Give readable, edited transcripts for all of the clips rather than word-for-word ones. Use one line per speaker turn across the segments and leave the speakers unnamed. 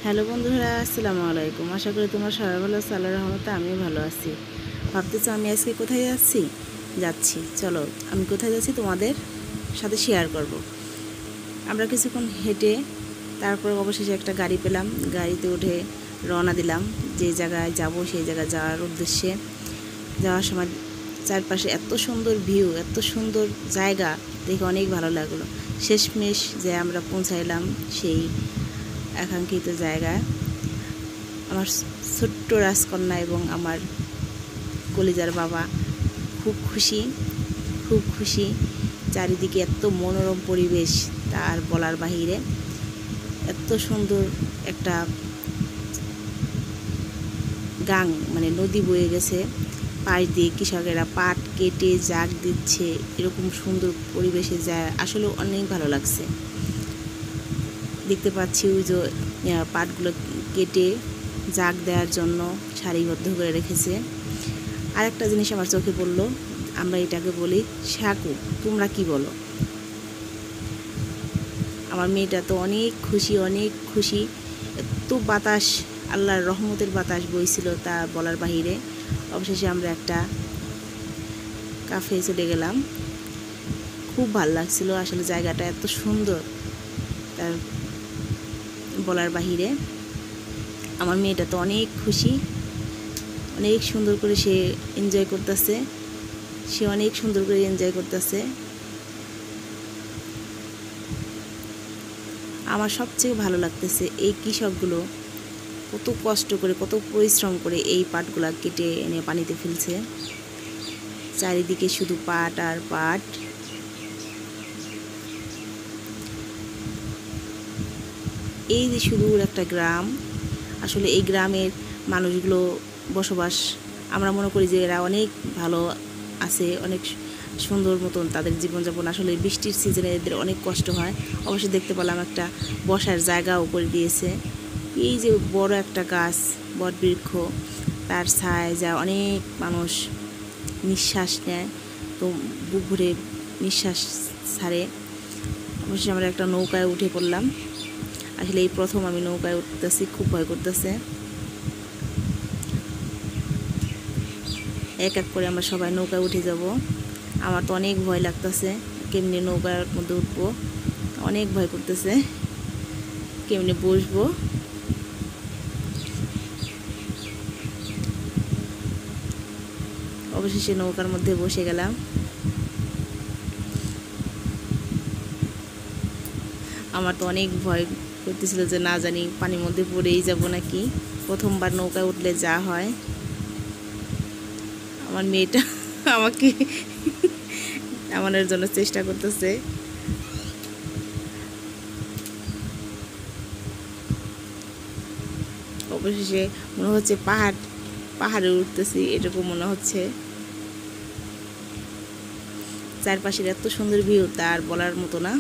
Hello বন্ধুরা, আসসালামু আলাইকুম। আশা করি তোমরা সবাই ভালো আছো। আল্লাহর রহমতে আমিও ভালো আছি। ভাবতেছো আমি আজকে কোথায় যাচ্ছি। চলো আমি কোথায় যাচ্ছি তোমাদের সাথে শেয়ার করব। আমরা কিছুক্ষণ হেঁটে তারপর অবশেষে একটা গাড়ি পেলাম। গাড়িতে উঠে রওনা দিলাম যে জায়গায় যাব সেই জায়গায় যাওয়ার উদ্দেশ্যে। যাওয়ার সময় চারপাশে এত সুন্দর ভিউ, এত সুন্দর জায়গা দেখে অনেক ভালো লাগলো। শেষমেশ যে আমরা পৌঁছাইলাম সেই আকাঙ্ক্ষিত জায়গায়। আমার ছোট্ট রাজকন্যা এবং আমার কলিজার বাবা খুব খুশি। চারিদিকে এত মনোরম পরিবেশ তার বলার বাহিরে। এত সুন্দর একটা গাং নদী বয়ে গেছে, পাশ দিয়ে কৃষকেরা পাট কেটে জাগ দিচ্ছে। এরকম সুন্দর পরিবেশে যায় আসলে অনেক ভালো লাগছে। দেখতে পাচ্ছি ওই যে পাটগুলো কেটে জাগ দেওয়ার জন্য সারিবদ্ধ করে রেখেছে। আরেকটা জিনিস আমার চোখে পড়লো, আমরা এটাকে বলি সাকু, তোমরা কি বলো? আমার মেয়েটা তো অনেক খুশি। এত বাতাস, আল্লাহর রহমতের বাতাস বইছিল তা বলার বাহিরে। অবশেষে আমরা একটা কাফে চলে গেলাম। খুব ভালো লাগছিল আসলে, জায়গাটা এত সুন্দর তার বলার বাহিরে। আমার মেয়েটা তো অনেক খুশি, অনেক সুন্দর করে সে এনজয় করতেছে। আমার সবচেয়ে ভালো লাগতেছে এই কৃষকগুলো কত কষ্ট করে, কত পরিশ্রম করে এই পাটগুলা কেটে এনে পানিতে ফেলছে। চারিদিকে শুধু পাট আর পাট। এই যে সুদূর একটা গ্রাম, আসলে এই গ্রামের মানুষগুলো বসবাস, আমরা মনে করি যে এরা অনেক ভালো আছে, অনেক সুন্দর মতন তাদের জীবনযাপন। আসলে বৃষ্টির সিজনে এদের অনেক কষ্ট হয়। অবশ্যই দেখতে পেলাম একটা বসার জায়গাও করে দিয়েছে। এই যে বড় একটা গাছ, বটবৃক্ষ, তার ছায় যা অনেক মানুষ নিঃশ্বাস নেয়, তো বুক ভরে নিঃশ্বাস ছাড়ে। অবশ্যই আমরা একটা নৌকায় উঠে পড়লাম। আসলে এই প্রথম আমি নৌকায় উঠতেছি, খুব ভয় করতেছে। এক এক করে আমরা সবাই নৌকায় উঠে যাব। আমার তো অনেক ভয় লাগতেছে, কেমনি নৌকার মধ্যে উঠবো, অনেক ভয় করতেছে, কেমনি বসবো। অবশেষে নৌকার মধ্যে বসে গেলাম। আমার তো অনেক ভয় করতেছিল যে না জানি পানির মধ্যে পড়েই যাব নাকি। প্রথমবার নৌকায় উঠলে যা হয়। আমার মেয়েটা আমাকে নামানোর জন্য চেষ্টা করতেছে। অবশেষে মনে হচ্ছে পাহাড়ে উঠতেছি, এরকম মনে হচ্ছে। চারপাশের এত সুন্দর ভিউ তার বলার মতো না।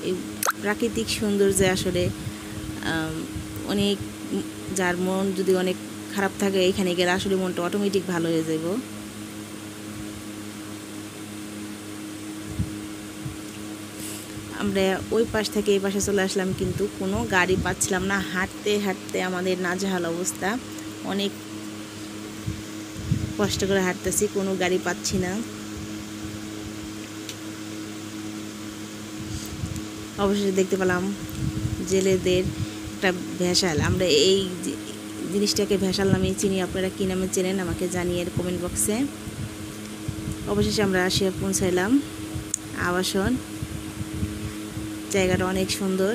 এই প্রাকৃতিক সৌন্দর্যে আসলে অনেক, যার মন যদি অনেক খারাপ থাকে এখানে গেলে আসলে মনটা অটোমেটিক ভালো হয়ে যাব। আমরা ওই পাশ থেকে এই পাশে চলে আসলাম, কিন্তু কোনো গাড়ি পাচ্ছিলাম না। হাঁটতে আমাদের নাজেহাল অবস্থা। অনেক কষ্ট করে হাঁটতেছি, কোনো গাড়ি পাচ্ছি না। অবশেষে দেখতে পেলাম জেলেদের একটা ভেসাল। আমরা এই জিনিসটাকে ভেসাল নামে চিনি, আপনারা কী নামে চেনেন আমাকে জানিয়ে কমেন্ট বক্সে। অবশেষে আমরা আসিয়া পৌঁছাইলাম আবাসন। জায়গাটা অনেক সুন্দর।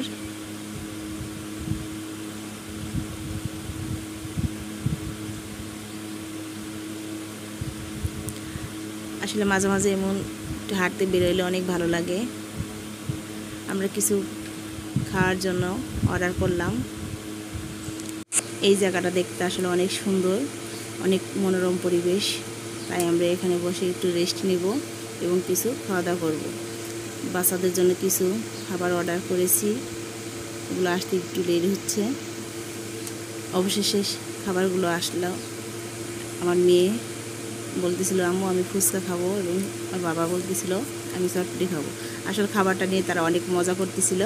আসলে মাঝে মাঝে এমন হাঁটতে বেরোইলে অনেক ভালো লাগে। আমরা কিছু খাওয়ার জন্য অর্ডার করলাম। এই জায়গাটা দেখতে আসলে অনেক সুন্দর, অনেক মনোরম পরিবেশ, তাই আমরা এখানে বসে একটু রেস্ট নিব এবং কিছু খাওয়া দাওয়া করব। বাচ্চাদের জন্য কিছু খাবার অর্ডার করেছি, এগুলো আসতে একটু দেরি হচ্ছে। অবশেষে খাবারগুলো আসলো। আমার মেয়ে বলতেছিল আম্মু আমি ফুচকা খাবো, এবং আমার বাবা বলতেছিল আমি চটপটি খাবো। আসলে খাবারটা নিয়ে তারা অনেক মজা করতেছিল।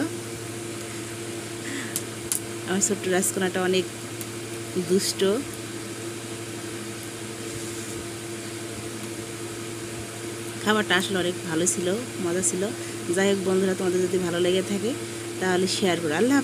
আমার ছোট্ট রাজকন্যাটা অনেক দুষ্ট। খাবারটা আসলে অনেক ভালো ছিল, মজা ছিল। যাই হোক বন্ধুরা, তোমাদের যদি ভালো লেগে থাকে তাহলে শেয়ার করো। আল্লাহ হাফেজ।